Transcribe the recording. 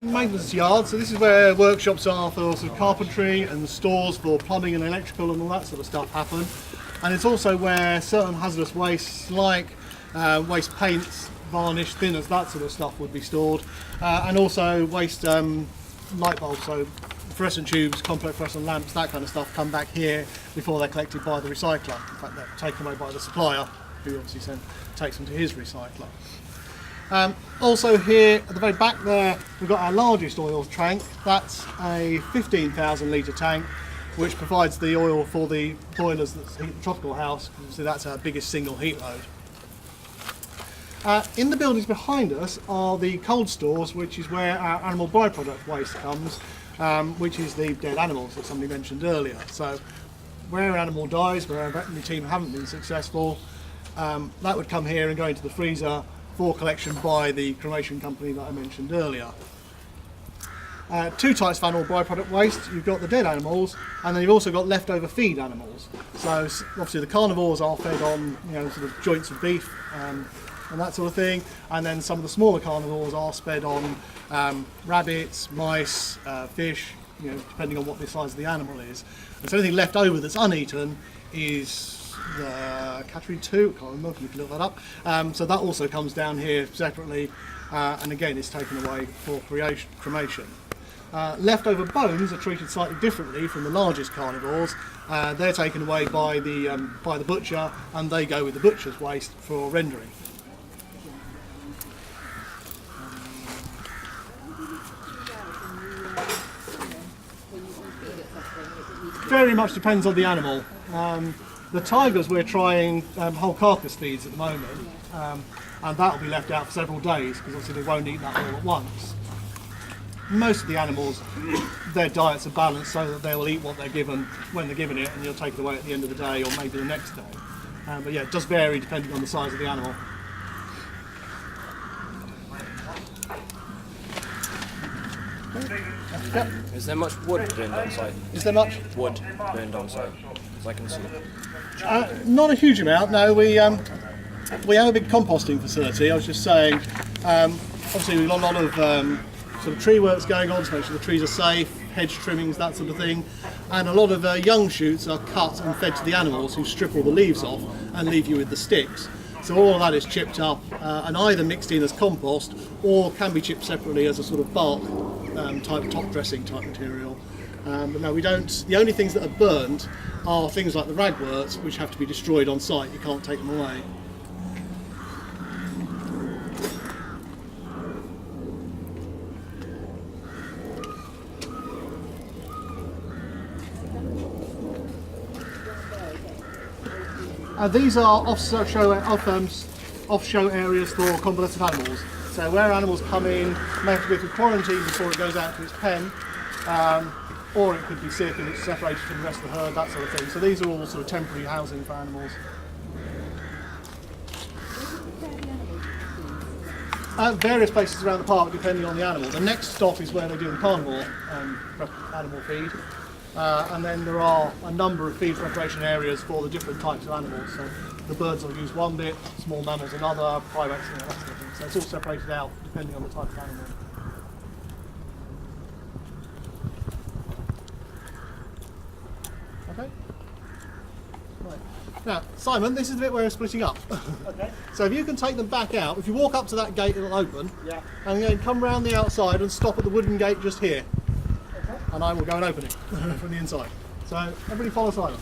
Maintenance yard, so this is where workshops are for sort of carpentry and stores for plumbing and electrical and all that sort of stuff happen. And it's also where certain hazardous wastes like waste paints, varnish, thinners, that sort of stuff would be stored. And also waste light bulbs, so fluorescent tubes, complex fluorescent lamps, that kind of stuff come back here before they're collected by the recycler. In fact, they're taken away by the supplier, who obviously takes them to his recycler. Also here at the very back there we've got our largest oil tank. That's a 15,000 litre tank which provides the oil for the boilers that heat the tropical house. So that's our biggest single heat load. In the buildings behind us are the cold stores, which is where our animal byproduct waste comes, which is the dead animals that somebody mentioned earlier. So where an animal dies, where our veterinary team haven't been successful, that would come here and go into the freezer for collection by the cremation company that I mentioned earlier. Two types of animal byproduct waste. You've got the dead animals, and then you've also got leftover feed animals. So obviously the carnivores are fed on, sort of joints of beef and that sort of thing, and then some of the smaller carnivores are fed on rabbits, mice, fish, depending on what the size of the animal is. And so anything left over that's uneaten is the category 2, I can't remember, you can look that up. So that also comes down here separately, and again it's taken away for cremation. Leftover bones are treated slightly differently from the largest carnivores. They're taken away by the butcher, and they go with the butcher's waste for rendering. Very much depends on the animal. The tigers we're trying whole carcass feeds at the moment, and that will be left out for several days because obviously they won't eat that all at once. Most of the animals, their diets are balanced so that they will eat what they're given when they're given it, and you'll take it away at the end of the day or maybe the next day. But yeah, it does vary depending on the size of the animal. Yep. Is there much wood burned on site? Is there much? Wood burned on site, as I can see. Not a huge amount, no. We have a big composting facility. I was just saying, obviously we've got a lot of sort of tree works going on to make sure the trees are safe, hedge trimmings, that sort of thing. And a lot of young shoots are cut and fed to the animals, who strip all the leaves off and leave you with the sticks. So all of that is chipped up and either mixed in as compost or can be chipped separately as a sort of bark type top dressing type material. But no, we don't. The only things that are burnt are things like the ragworts, which have to be destroyed on site. You can't take them away. These are off-show areas for convalescent animals. So where animals come in, may have to go through quarantine before it goes out to its pen, or it could be sick and it's separated from the rest of the herd, that sort of thing. So these are all sort of temporary housing for animals. Various places around the park depending on the animal. The next stop is where they do the carnivore animal feed. And then there are a number of feed preparation areas for the different types of animals. So the birds will use one bit, small mammals another, primates, that sort of thing. So it's all separated out depending on the type of animal. Okay. Right. Now, Simon, this is the bit where we're splitting up. Okay. So if you can take them back out, if you walk up to that gate, it'll open. Yeah. And then come round the outside and stop at the wooden gate just here. Okay. And I will go and open it from the inside. So everybody follow Simon.